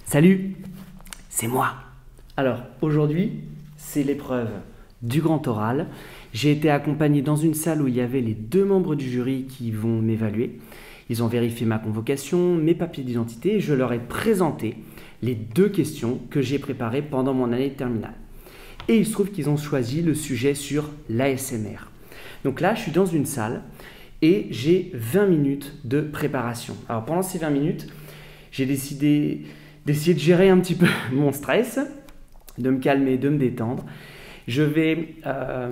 Salut, c'est moi. Alors aujourd'hui, c'est l'épreuve du grand oral. J'ai été accompagné dans une salle où il y avait les 2 membres du jury qui vont m'évaluer. Ils ont vérifié ma convocation, mes papiers d'identité et je leur ai présenté les 2 questions que j'ai préparées pendant mon année de terminale. Et il se trouve qu'ils ont choisi le sujet sur l'ASMR. Donc là, je suis dans une salle et j'ai 20 minutes de préparation. Alors pendant ces 20 minutes, j'ai décidé d'essayer de gérer un petit peu mon stress, de me calmer, de me détendre. Je vais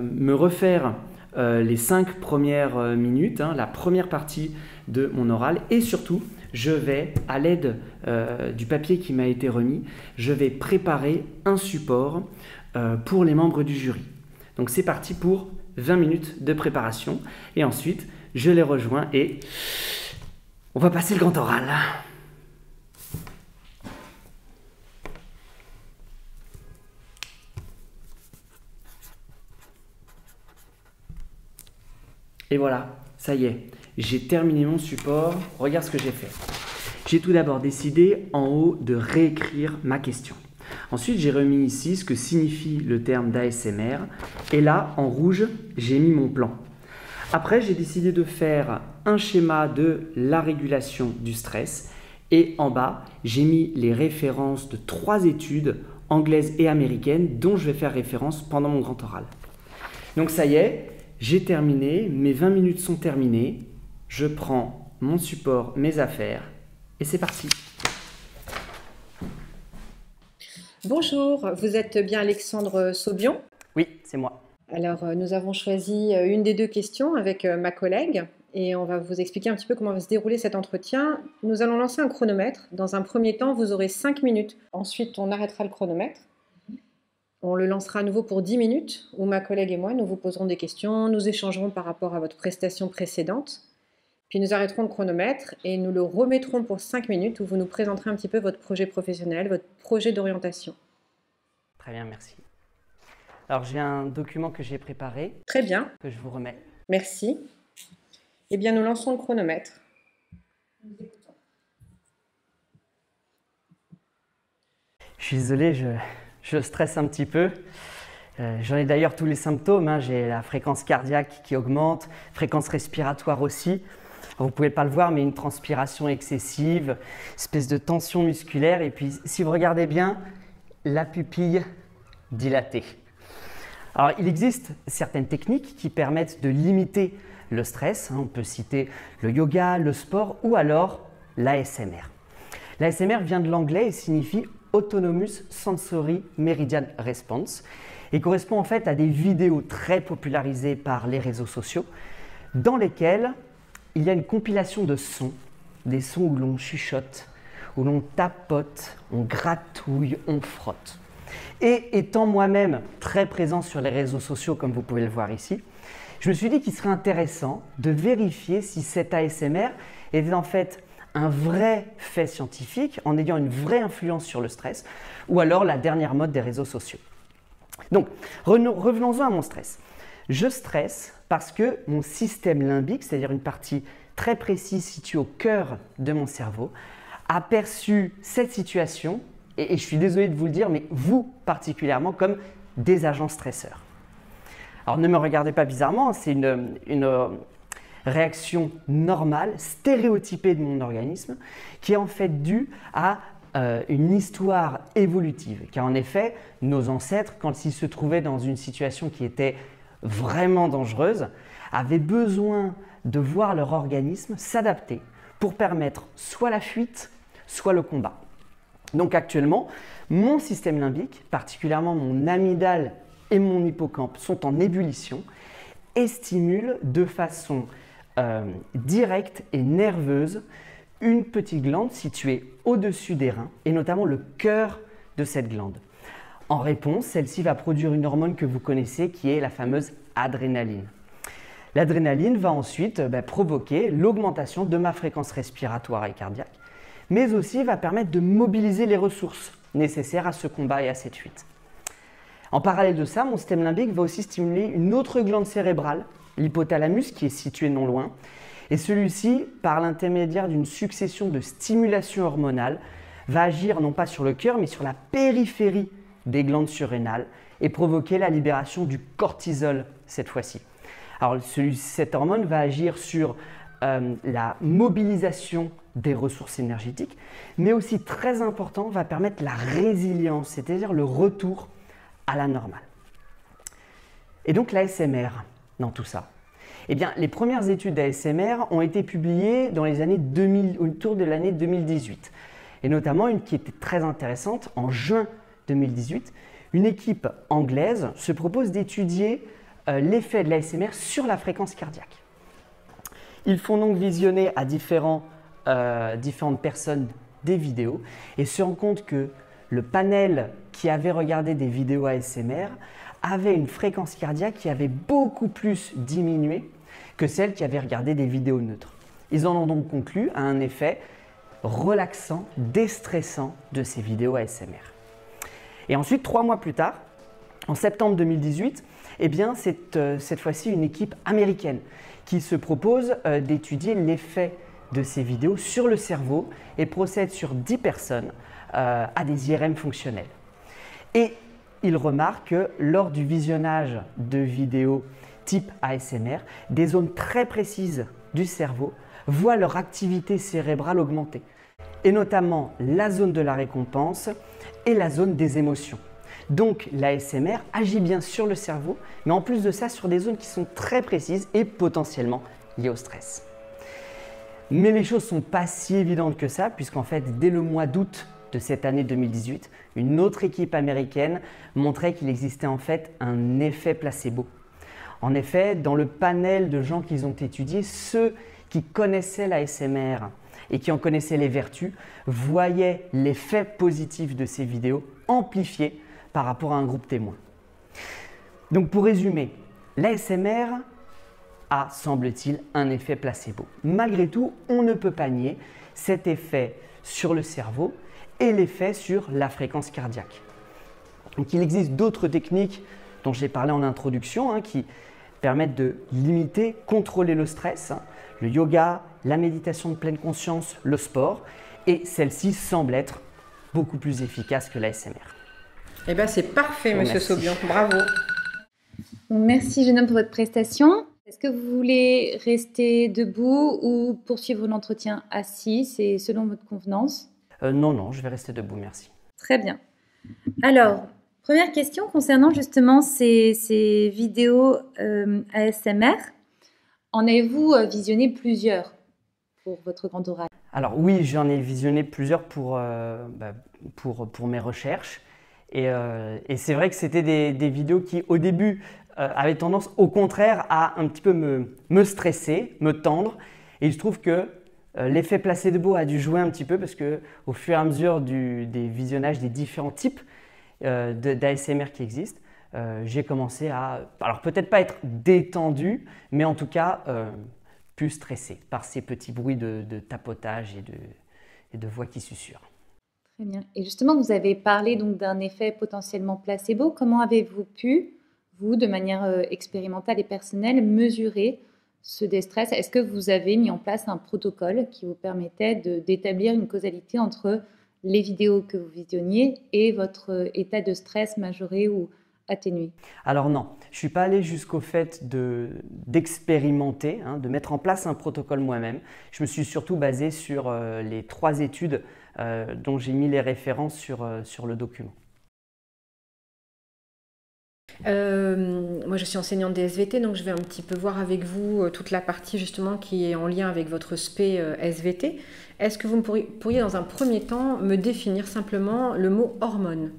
me refaire les 5 premières minutes, la première partie de mon oral, et surtout, je vais, à l'aide du papier qui m'a été remis, je vais préparer un support pour les membres du jury. Donc c'est parti pour 20 minutes de préparation, et ensuite, je les rejoins et on va passer le grand oral. Et voilà, ça y est, j'ai terminé mon support. Regarde ce que j'ai fait. J'ai tout d'abord décidé en haut de réécrire ma question. Ensuite, j'ai remis ici ce que signifie le terme d'ASMR. Et là, en rouge, j'ai mis mon plan. Après, j'ai décidé de faire un schéma de la régulation du stress. Et en bas, j'ai mis les références de 3 études anglaises et américaines dont je vais faire référence pendant mon grand oral. Donc ça y est, j'ai terminé, mes 20 minutes sont terminées. Je prends mon support, mes affaires et c'est parti. Bonjour, vous êtes bien Alexandre Saubion? Oui, c'est moi. Alors, nous avons choisi une des 2 questions avec ma collègue et on va vous expliquer un petit peu comment va se dérouler cet entretien. Nous allons lancer un chronomètre. Dans un premier temps, vous aurez 5 minutes. Ensuite, on arrêtera le chronomètre. On le lancera à nouveau pour 10 minutes où ma collègue et moi, nous vous poserons des questions, nous échangerons par rapport à votre prestation précédente. Puis nous arrêterons le chronomètre et nous le remettrons pour 5 minutes où vous nous présenterez un petit peu votre projet professionnel, votre projet d'orientation. Très bien, merci. Alors j'ai un document que j'ai préparé. Très bien. Que je vous remets. Merci. Eh bien, nous lançons le chronomètre. Je suis désolé, je stresse un petit peu. J'en ai d'ailleurs tous les symptômes. J'ai la fréquence cardiaque qui augmente, fréquence respiratoire aussi. Vous ne pouvez pas le voir, mais une transpiration excessive, espèce de tension musculaire. Et puis, si vous regardez bien, la pupille dilatée. Alors, il existe certaines techniques qui permettent de limiter le stress. On peut citer le yoga, le sport ou alors l'ASMR. L'ASMR vient de l'anglais et signifie Autonomous Sensory Meridian Response et correspond en fait à des vidéos très popularisées par les réseaux sociaux dans lesquelles il y a une compilation de sons, des sons où l'on chuchote, où l'on tapote, on gratouille, on frotte. Et étant moi-même très présent sur les réseaux sociaux, comme vous pouvez le voir ici, je me suis dit qu'il serait intéressant de vérifier si cet ASMR était en fait un vrai fait scientifique en ayant une vraie influence sur le stress ou alors la dernière mode des réseaux sociaux. Donc, revenons-en à mon stress. Je stresse parce que mon système limbique, c'est-à-dire une partie très précise située au cœur de mon cerveau, a perçu cette situation, et je suis désolé de vous le dire, mais vous particulièrement, comme des agents stresseurs. Alors ne me regardez pas bizarrement, c'est une réaction normale, stéréotypée de mon organisme, qui est en fait due à une histoire évolutive. Car en effet, nos ancêtres, quand ils se trouvaient dans une situation qui était vraiment dangereuse, avaient besoin de voir leur organisme s'adapter pour permettre soit la fuite, soit le combat. Donc actuellement, mon système limbique, particulièrement mon amygdale et mon hippocampe, sont en ébullition et stimulent de façon directe et nerveuse une petite glande située au-dessus des reins et notamment le cœur de cette glande. En réponse, celle-ci va produire une hormone que vous connaissez qui est la fameuse adrénaline. L'adrénaline va ensuite provoquer l'augmentation de ma fréquence respiratoire et cardiaque, mais aussi va permettre de mobiliser les ressources nécessaires à ce combat et à cette fuite. En parallèle de ça, mon système limbique va aussi stimuler une autre glande cérébrale, l'hypothalamus, qui est situé non loin. Et celui-ci, par l'intermédiaire d'une succession de stimulations hormonales, va agir non pas sur le cœur, mais sur la périphérie des glandes surrénales et provoquer la libération du cortisol cette fois-ci. Alors, cette hormone va agir sur la mobilisation des ressources énergétiques, mais aussi très important, va permettre la résilience, c'est-à-dire le retour à la normale. Et donc l'ASMR dans tout ça. Eh bien, les premières études d'ASMR ont été publiées dans les années 2000, autour de l'année 2018. Et notamment une qui était très intéressante, en juin 2018, une équipe anglaise se propose d'étudier l'effet de l'ASMR sur la fréquence cardiaque. Ils font donc visionner à différentes personnes des vidéos et se rendent compte que le panel qui avait regardé des vidéos ASMR avait une fréquence cardiaque qui avait beaucoup plus diminué que celle qui avait regardé des vidéos neutres. Ils en ont donc conclu à un effet relaxant, déstressant de ces vidéos ASMR. Et ensuite, 3 mois plus tard, en septembre 2018, eh bien, c'est cette fois-ci une équipe américaine qui se propose d'étudier l'effet de ces vidéos sur le cerveau et procède sur 10 personnes à des IRM fonctionnels. Et il remarque que lors du visionnage de vidéos type ASMR, des zones très précises du cerveau voient leur activité cérébrale augmenter, et notamment la zone de la récompense et la zone des émotions. Donc l'ASMR agit bien sur le cerveau, mais en plus de ça sur des zones qui sont très précises et potentiellement liées au stress. Mais les choses ne sont pas si évidentes que ça, puisqu'en fait, dès le mois d'août de cette année 2018, une autre équipe américaine montrait qu'il existait en fait un effet placebo. En effet, dans le panel de gens qu'ils ont étudiés, ceux qui connaissaient l'ASMR et qui en connaissaient les vertus voyaient l'effet positif de ces vidéos amplifié par rapport à un groupe témoin. Donc pour résumer, l'ASMR a, semble-t-il, un effet placebo. Malgré tout, on ne peut pas nier cet effet sur le cerveau et l'effet sur la fréquence cardiaque. Donc il existe d'autres techniques dont j'ai parlé en introduction qui permettent de limiter, contrôler le stress, le yoga, la méditation de pleine conscience, le sport, et celle-ci semble être beaucoup plus efficace que l'ASMR. Eh bien, c'est parfait, Monsieur Saubion. Bravo. Merci, jeune homme, pour votre prestation. Est-ce que vous voulez rester debout ou poursuivre l'entretien assis? C'est selon votre convenance. Non, je vais rester debout, merci. Très bien. Alors, première question concernant justement ces vidéos ASMR. En avez-vous visionné plusieurs pour votre grand oral? Alors oui, j'en ai visionné plusieurs pour mes recherches. Et c'est vrai que c'était des vidéos qui, au début, avaient tendance, au contraire, à un petit peu me stresser, me tendre. Et je trouve que l'effet placebo a dû jouer un petit peu parce qu'au fur et à mesure des visionnages des différents types d'ASMR qui existent, j'ai commencé à, alors peut-être pas être détendu, mais en tout cas plus stressé par ces petits bruits de tapotage et de voix qui susurrent. Très bien. Et justement, vous avez parlé donc d'un effet potentiellement placebo. Comment avez-vous pu, vous, de manière expérimentale et personnelle, mesurer ce déstress? Est-ce que vous avez mis en place un protocole qui vous permettait d'établir une causalité entre les vidéos que vous visionniez et votre état de stress majoré ou atténué? Alors non, je ne suis pas allé jusqu'au fait d'expérimenter, de mettre en place un protocole moi-même. Je me suis surtout basé sur les 3 études dont j'ai mis les références sur le document. Moi, je suis enseignante des SVT, donc je vais un petit peu voir avec vous toute la partie justement qui est en lien avec votre spé SVT. Est-ce que vous pourriez dans un premier temps me définir simplement le mot hormone?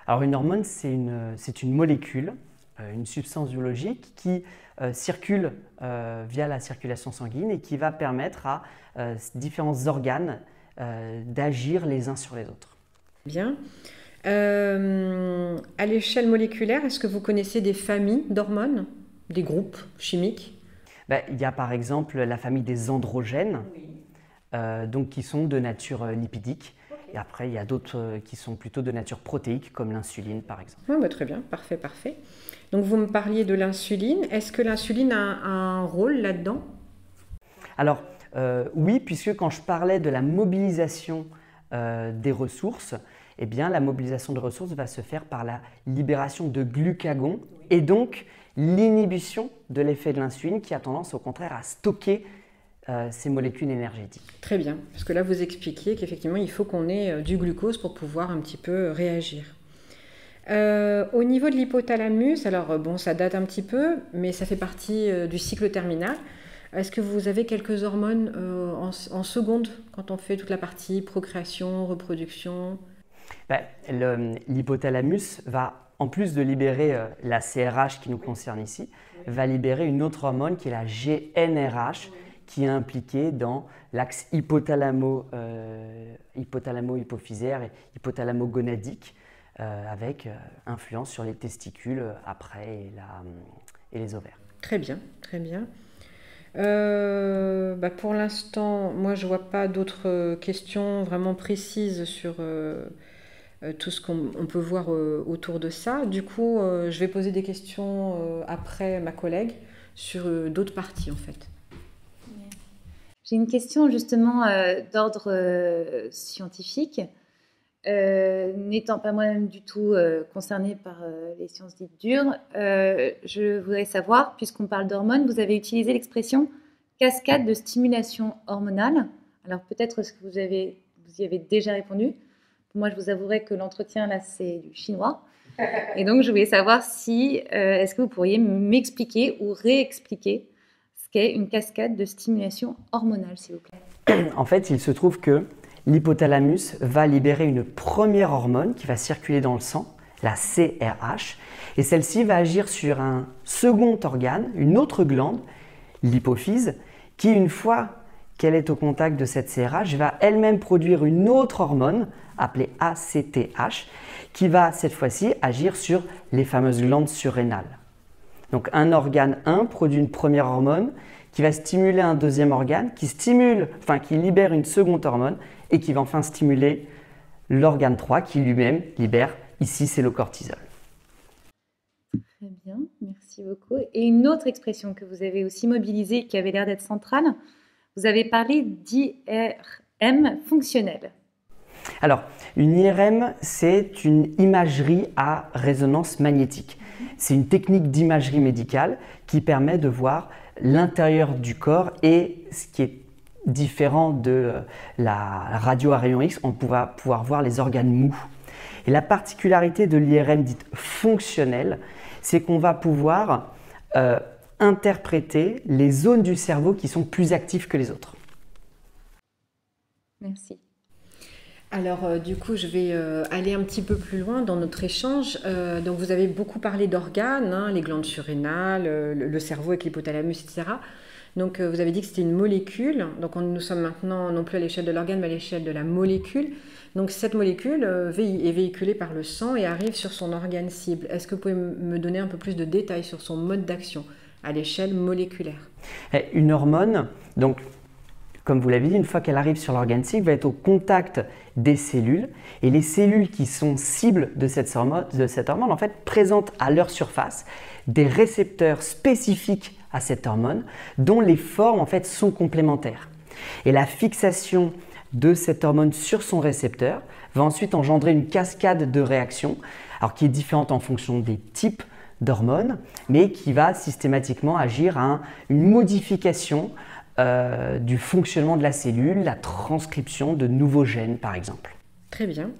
Alors une hormone, c'est une molécule, une substance biologique qui circule via la circulation sanguine et qui va permettre à différents organes d'agir les uns sur les autres. Bien. À l'échelle moléculaire, est-ce que vous connaissez des familles d'hormones, des groupes chimiques? Il y a par exemple la famille des androgènes, donc qui sont de nature lipidique. Et après, il y a d'autres qui sont plutôt de nature protéique, comme l'insuline par exemple. Très bien, parfait. Donc vous me parliez de l'insuline. Est-ce que l'insuline a un rôle là-dedans? Alors oui, puisque quand je parlais de la mobilisation des ressources, eh bien, la mobilisation de ressources va se faire par la libération de glucagon et donc l'inhibition de l'effet de l'insuline qui a tendance au contraire à stocker ces molécules énergétiques. Très bien, parce que là vous expliquiez qu'effectivement il faut qu'on ait du glucose pour pouvoir un petit peu réagir. Au niveau de l'hypothalamus, alors bon, ça date un petit peu, mais ça fait partie du cycle terminal. Est-ce que vous avez quelques hormones en seconde quand on fait toute la partie procréation, reproduction? L'hypothalamus va, en plus de libérer la CRH qui nous concerne ici, va libérer une autre hormone qui est la GnRH, qui est impliquée dans l'axe hypothalamo-hypophysaire et hypothalamo-gonadique, avec influence sur les testicules après et les ovaires. Très bien, très bien. Pour l'instant, moi je ne vois pas d'autres questions vraiment précises sur tout ce qu'on peut voir autour de ça. Du coup, je vais poser des questions après ma collègue sur d'autres parties en fait. J'ai une question justement d'ordre scientifique. N'étant pas moi-même du tout concernée par les sciences dites dures, je voudrais savoir, puisqu'on parle d'hormones, vous avez utilisé l'expression cascade de stimulation hormonale. Alors peut-être est-ce que vous y avez déjà répondu. Pour moi, je vous avouerai que l'entretien là, c'est du chinois. Et donc, je voulais savoir si, est-ce que vous pourriez m'expliquer ou réexpliquer ce qu'est une cascade de stimulation hormonale, s'il vous plaît. En fait, il se trouve que l'hypothalamus va libérer une première hormone qui va circuler dans le sang, la CRH, et celle-ci va agir sur un second organe, une autre glande, l'hypophyse, qui, une fois qu'elle est au contact de cette CRH, va elle-même produire une autre hormone appelée ACTH, qui va cette fois-ci agir sur les fameuses glandes surrénales. Donc un organe 1 produit une première hormone qui va stimuler un deuxième organe, qui libère une seconde hormone et qui va enfin stimuler l'organe 3 qui lui-même libère, ici c'est le cortisol. Très bien, merci beaucoup. Et une autre expression que vous avez aussi mobilisée qui avait l'air d'être centrale, vous avez parlé d'IRM fonctionnelle. Alors, une IRM, c'est une imagerie à résonance magnétique. C'est une technique d'imagerie médicale qui permet de voir l'intérieur du corps et ce qui est différent de la radio à rayon X, on va pouvoir voir les organes mous. Et la particularité de l'IRM dite fonctionnelle, c'est qu'on va pouvoir interpréter les zones du cerveau qui sont plus actives que les autres. Merci. Alors du coup, je vais aller un petit peu plus loin dans notre échange. Donc vous avez beaucoup parlé d'organes, hein, les glandes surrénales, le cerveau avec l'hypothalamus, etc. Donc vous avez dit que c'était une molécule. Donc nous sommes maintenant non plus à l'échelle de l'organe, mais à l'échelle de la molécule. Donc cette molécule est véhiculée par le sang et arrive sur son organe cible. Est-ce que vous pouvez me donner un peu plus de détails sur son mode d'action à l'échelle moléculaire? Une hormone, donc comme vous l'avez dit, une fois qu'elle arrive sur l'organe cible, va être au contact des cellules. Et les cellules qui sont cibles de cette hormone en fait, présentent à leur surface des récepteurs spécifiques à cette hormone dont les formes en fait, sont complémentaires. Et la fixation de cette hormone sur son récepteur va ensuite engendrer une cascade de réactions, alors qui est différente en fonction des types d'hormones, mais qui va systématiquement agir à une modification du fonctionnement de la cellule, la transcription de nouveaux gènes par exemple. Très bien.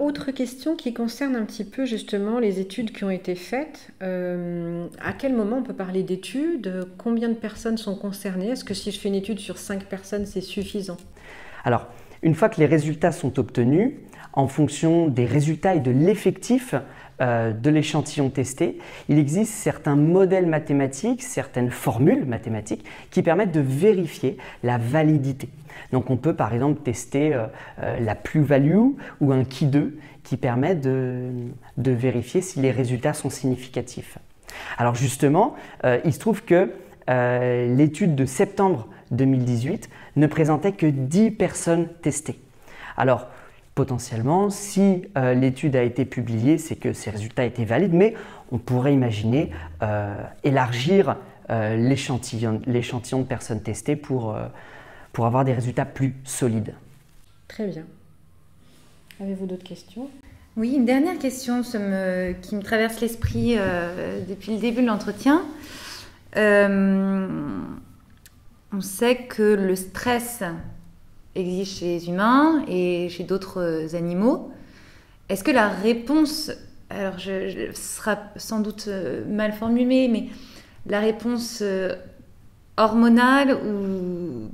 Autre question qui concerne un petit peu justement les études qui ont été faites. À quel moment on peut parler d'études? Combien de personnes sont concernées? Est-ce que si je fais une étude sur 5 personnes, c'est suffisant? Alors, une fois que les résultats sont obtenus, en fonction des résultats et de l'effectif de l'échantillon testé, il existe certains modèles mathématiques, certaines formules mathématiques qui permettent de vérifier la validité. Donc on peut par exemple tester la plus-value ou un qui-2 qui permet de vérifier si les résultats sont significatifs. Alors justement, il se trouve que l'étude de septembre 2018 ne présentait que 10 personnes testées. Alors, potentiellement, si l'étude a été publiée, c'est que ces résultats étaient valides, mais on pourrait imaginer élargir l'échantillon de personnes testées pour avoir des résultats plus solides. Très bien. Avez-vous d'autres questions? Oui, une dernière question qui me traverse l'esprit depuis le début de l'entretien. On sait que le stress existe chez les humains et chez d'autres animaux. Est-ce que la réponse, alors ce sera sans doute mal formulé, mais la réponse hormonale ou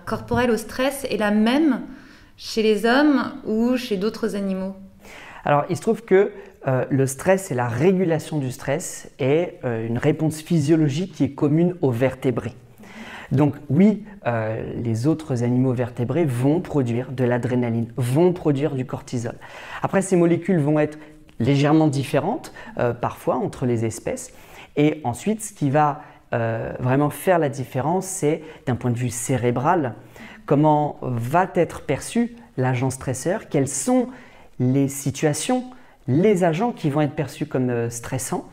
corporelle au stress est la même chez les hommes ou chez d'autres animaux? Alors, il se trouve que le stress et la régulation du stress est une réponse physiologique qui est commune aux vertébrés. Donc oui, les autres animaux vertébrés vont produire de l'adrénaline, vont produire du cortisol. Après, ces molécules vont être légèrement différentes parfois entre les espèces. Et ensuite, ce qui va vraiment faire la différence, c'est d'un point de vue cérébral, comment va être perçu l'agent stresseur, quelles sont les situations, les agents qui vont être perçus comme stressants,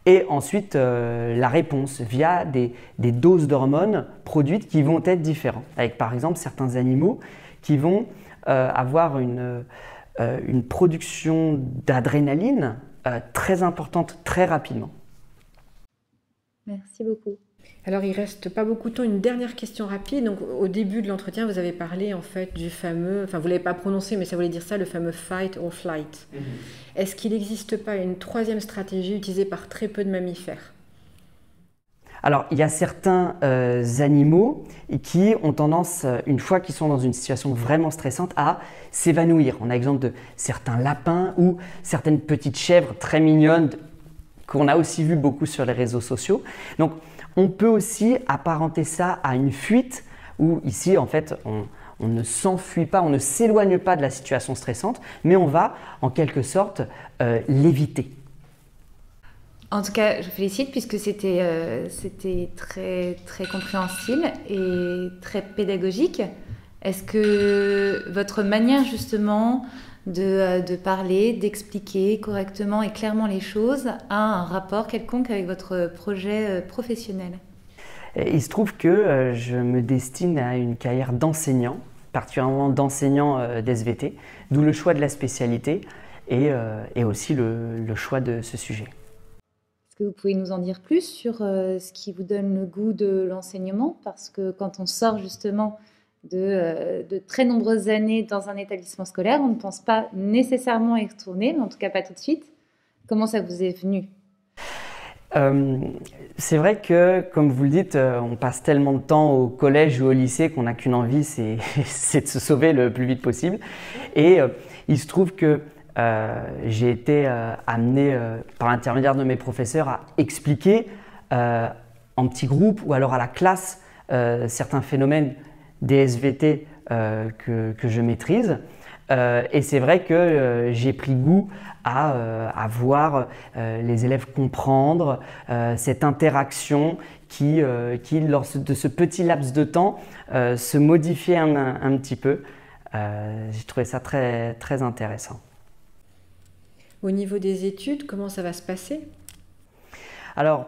et ensuite la réponse via des doses d'hormones produites qui vont être différentes, avec par exemple certains animaux qui vont avoir une production d'adrénaline très importante très rapidement. Merci beaucoup. Alors, il reste pas beaucoup de temps. Une dernière question rapide. Donc, au début de l'entretien, vous avez parlé en fait du fameux, enfin, vous l'avez pas prononcé, mais ça voulait dire ça, le fameux fight or flight. Est-ce qu'il n'existe pas une troisième stratégie utilisée par très peu de mammifères? Alors, il y a certains animaux qui ont tendance, une fois qu'ils sont dans une situation vraiment stressante, à s'évanouir. On a l'exemple de certains lapins ou certaines petites chèvres très mignonnes qu'on a aussi vu beaucoup sur les réseaux sociaux. Donc, on peut aussi apparenter ça à une fuite où ici, en fait, on ne s'enfuit pas, on ne s'éloigne pas de la situation stressante, mais on va, en quelque sorte, l'éviter. En tout cas, je vous félicite puisque c'était très, très compréhensible et très pédagogique. Est-ce que votre manière justement de parler, d'expliquer correctement et clairement les choses a un rapport quelconque avec votre projet professionnel? Il se trouve que je me destine à une carrière d'enseignant, particulièrement d'enseignant d'SVT, d'où le choix de la spécialité et aussi le choix de ce sujet. Est-ce que vous pouvez nous en dire plus sur ce qui vous donne le goût de l'enseignement? Parce que quand on sort justement de très nombreuses années dans un établissement scolaire, on ne pense pas nécessairement y retourner, mais en tout cas pas tout de suite. Comment ça vous est venu? C'est vrai que, comme vous le dites, on passe tellement de temps au collège ou au lycée qu'on n'a qu'une envie, c'est de se sauver le plus vite possible. Et il se trouve que j'ai été amené par l'intermédiaire de mes professeurs à expliquer en petits groupes ou alors à la classe certains phénomènes des SVT que je maîtrise. Et c'est vrai que j'ai pris goût à voir les élèves comprendre cette interaction qui lors de ce petit laps de temps, se modifiait un petit peu. J'ai trouvé ça très, très intéressant. Au niveau des études, comment ça va se passer? Alors,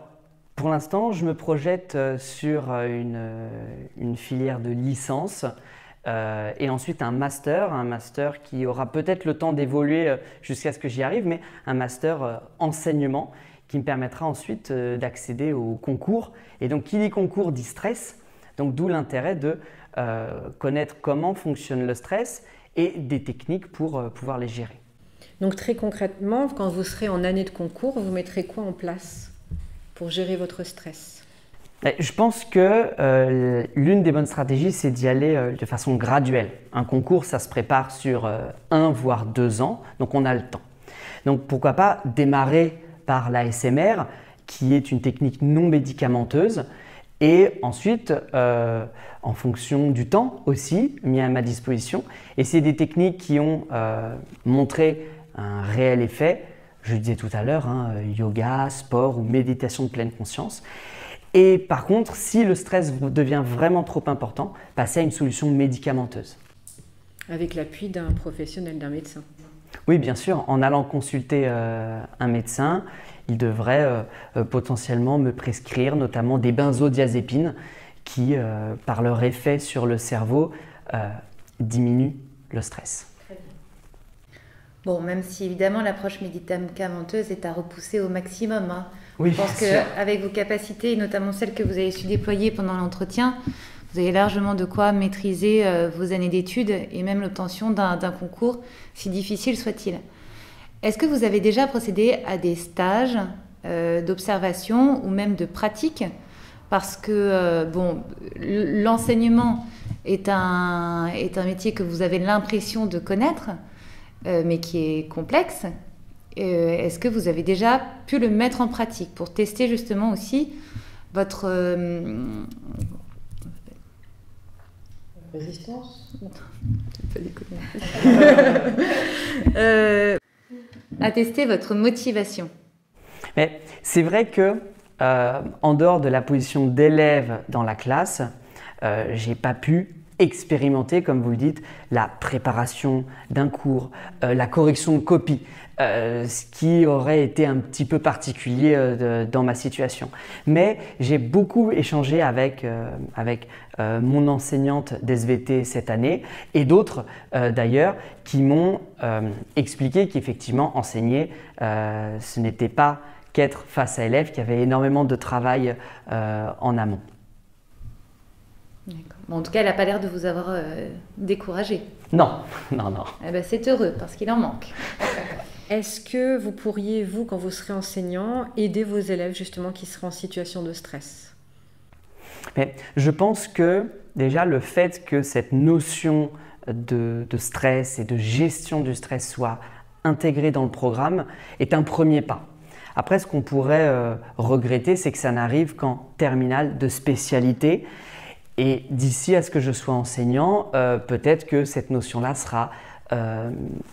pour l'instant, je me projette sur une filière de licence et ensuite un master qui aura peut-être le temps d'évoluer jusqu'à ce que j'y arrive, mais un master enseignement qui me permettra ensuite d'accéder au concours. Et donc, qui dit concours dit stress, donc d'où l'intérêt de connaître comment fonctionne le stress et des techniques pour pouvoir les gérer. Donc très concrètement, quand vous serez en année de concours, vous mettrez quoi en place pour gérer votre stress? Je pense que l'une des bonnes stratégies, c'est d'y aller de façon graduelle. Un concours, ça se prépare sur 1 voire 2 ans, donc on a le temps. Donc pourquoi pas démarrer par l'ASMR, qui est une technique non médicamenteuse, et ensuite, en fonction du temps aussi mis à ma disposition, et c'est des techniques qui ont montré un réel effet, je le disais tout à l'heure, yoga, sport ou méditation de pleine conscience. Et par contre, si le stress devient vraiment trop important, passer à une solution médicamenteuse. Avec l'appui d'un professionnel, d'un médecin. Oui, bien sûr, en allant consulter un médecin, il devrait potentiellement me prescrire notamment des benzodiazépines qui, par leur effet sur le cerveau, diminue le stress. Bon, même si évidemment l'approche médicamenteuse est à repousser au maximum, hein. Oui, Je pense qu'avec vos capacités, et notamment celles que vous avez su déployer pendant l'entretien, vous avez largement de quoi maîtriser vos années d'études et même l'obtention d'un concours, si difficile soit-il. Est-ce que vous avez déjà procédé à des stages d'observation ou même de pratique? Parce que bon, l'enseignement est un métier que vous avez l'impression de connaître, mais qui est complexe. Est-ce que vous avez déjà pu le mettre en pratique pour tester justement aussi votre Résistance? à tester votre motivation? Mais c'est vrai que en dehors de la position d'élève dans la classe, j'ai pas pu expérimenter, comme vous le dites, la préparation d'un cours, la correction de copie, ce qui aurait été un petit peu particulier dans ma situation. Mais j'ai beaucoup échangé avec mon enseignante d'SVT cette année et d'autres d'ailleurs qui m'ont expliqué qu'effectivement enseigner, ce n'était pas qu'être face à élèves, qu'il y avait énormément de travail en amont. Bon, en tout cas, elle n'a pas l'air de vous avoir découragé. Non, non, non. Eh ben, c'est heureux parce qu'il en manque. Est-ce que vous pourriez, vous, quand vous serez enseignant, aider vos élèves justement qui seraient en situation de stress? Mais je pense que déjà le fait que cette notion de stress et de gestion du stress soit intégrée dans le programme est un premier pas. Après, ce qu'on pourrait regretter, c'est que ça n'arrive qu'en terminale de spécialité. Et d'ici à ce que je sois enseignant, peut-être que cette notion-là sera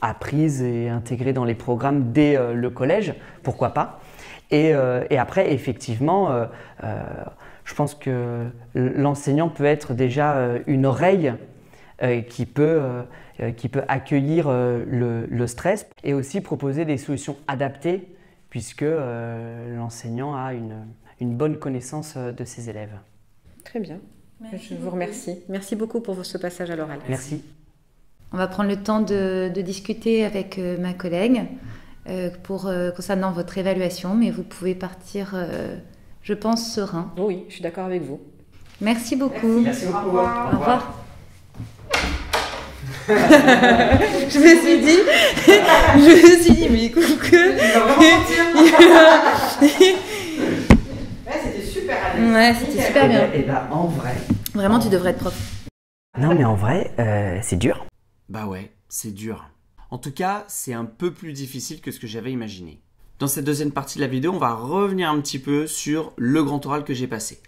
apprise et intégrée dans les programmes dès le collège, pourquoi pas. Et après, effectivement, je pense que l'enseignant peut être déjà une oreille qui peut accueillir le stress et aussi proposer des solutions adaptées puisque l'enseignant a une bonne connaissance de ses élèves. Très bien. Merci Je vous beaucoup. remercie. Merci beaucoup pour ce passage à l'oral. Merci. On va prendre le temps de discuter avec ma collègue concernant votre évaluation, mais vous pouvez partir, je pense, serein. Oui, je suis d'accord avec vous. Merci beaucoup. Merci beaucoup. Au revoir. Au revoir. Je me suis dit, mais écoute C'était super. Ouais, c'était super bien. Et bah en vrai. Vraiment, tu devrais être prof. Non mais en vrai, c'est dur. Bah ouais, c'est dur. En tout cas, c'est un peu plus difficile que ce que j'avais imaginé. Dans cette deuxième partie de la vidéo, on va revenir un petit peu sur le grand oral que j'ai passé.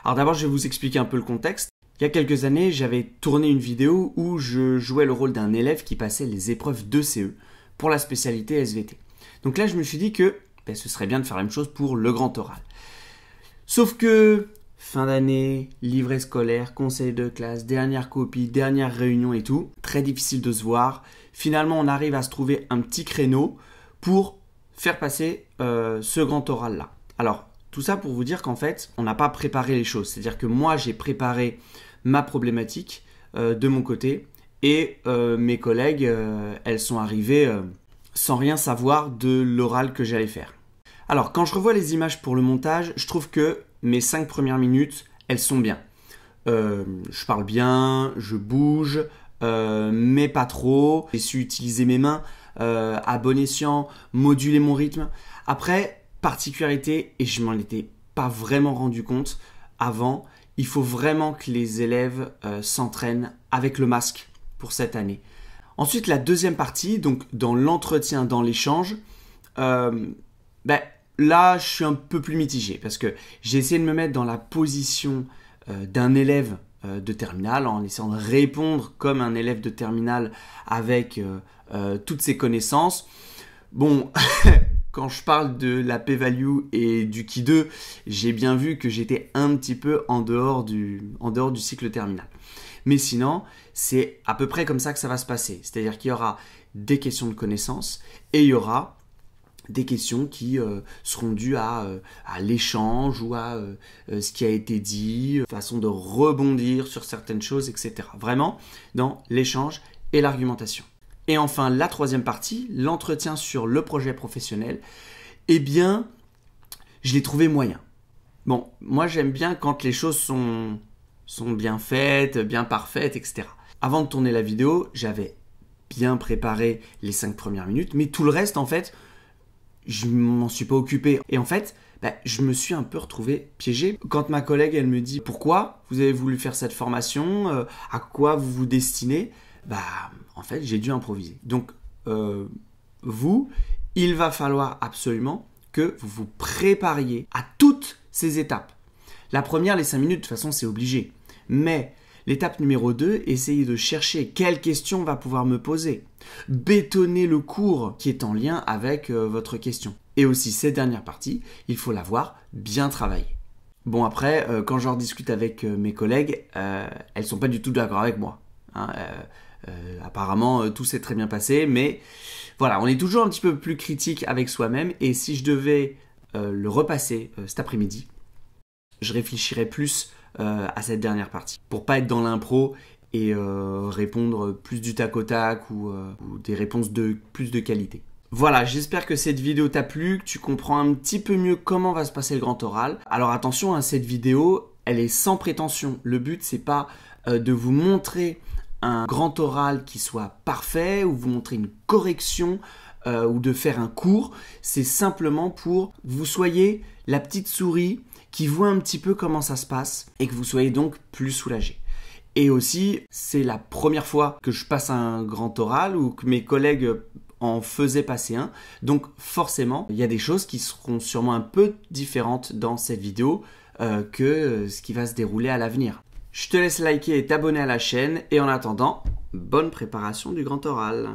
Alors d'abord, je vais vous expliquer un peu le contexte. Il y a quelques années, j'avais tourné une vidéo où je jouais le rôle d'un élève qui passait les épreuves de CE pour la spécialité SVT. Donc là, je me suis dit que ce serait bien de faire la même chose pour le grand oral. Sauf que fin d'année, livret scolaire, conseil de classe, dernière copie, dernière réunion et tout, très difficile de se voir. Finalement, on arrive à se trouver un petit créneau pour faire passer ce grand oral-là. Alors, tout ça pour vous dire qu'en fait, on n'a pas préparé les choses. C'est-à-dire que moi, j'ai préparé ma problématique de mon côté et mes collègues, elles sont arrivées sans rien savoir de l'oral que j'allais faire. Alors, quand je revois les images pour le montage, je trouve que mes 5 premières minutes, elles sont bien. Je parle bien, je bouge, mais pas trop. J'ai su utiliser mes mains à bon escient, moduler mon rythme. Après, particularité, et je m'en étais pas vraiment rendu compte avant, il faut vraiment que les élèves s'entraînent avec le masque pour cette année. Ensuite, la deuxième partie, donc dans l'entretien, dans l'échange, là, je suis un peu plus mitigé parce que j'ai essayé de me mettre dans la position d'un élève de terminale en essayant de répondre comme un élève de terminale avec toutes ses connaissances. Bon, quand je parle de la P-value et du Ki 2, j'ai bien vu que j'étais un petit peu en dehors du cycle terminal. Mais sinon, c'est à peu près comme ça que ça va se passer. C'est-à-dire qu'il y aura des questions de connaissances et il y aura des questions qui seront dues à l'échange ou à ce qui a été dit, façon de rebondir sur certaines choses, etc. Vraiment dans l'échange et l'argumentation. Et enfin, la troisième partie, l'entretien sur le projet professionnel, eh bien, je l'ai trouvé moyen. Bon, moi j'aime bien quand les choses sont bien faites, bien parfaites, etc. Avant de tourner la vidéo, j'avais bien préparé les 5 premières minutes, mais tout le reste, en fait, je m'en suis pas occupé. Et en fait, je me suis un peu retrouvé piégé. Quand ma collègue, elle me dit « Pourquoi vous avez voulu faire cette formation à quoi vous vous destinez ?» En fait, j'ai dû improviser. Donc, il va falloir absolument que vous vous prépariez à toutes ces étapes. La première, les 5 minutes, de toute façon, c'est obligé. Mais l'étape numéro 2, essayez de chercher quelle question va pouvoir me poser. Bétonner le cours qui est en lien avec votre question. Et aussi, cette dernière partie, il faut l'avoir bien travaillée. Bon, après, quand j'en discute avec mes collègues, elles sont pas du tout d'accord avec moi. Apparemment, tout s'est très bien passé, mais voilà, on est toujours un petit peu plus critique avec soi-même. Et si je devais le repasser cet après-midi, je réfléchirais plus à cette dernière partie pour pas être dans l'impro et répondre plus du tac au tac ou des réponses de plus de qualité. Voilà, j'espère que cette vidéo t'a plu, que tu comprends un petit peu mieux comment va se passer le grand oral. Alors attention, cette vidéo, elle est sans prétention. Le but, c'est pas de vous montrer un grand oral qui soit parfait ou vous montrer une correction ou de faire un cours. C'est simplement pour que vous soyez la petite souris qui voit un petit peu comment ça se passe et que vous soyez donc plus soulagé. Et aussi, c'est la première fois que je passe un grand oral ou que mes collègues en faisaient passer un. Donc forcément, il y a des choses qui seront sûrement un peu différentes dans cette vidéo que ce qui va se dérouler à l'avenir. Je te laisse liker et t'abonner à la chaîne et en attendant, bonne préparation du grand oral.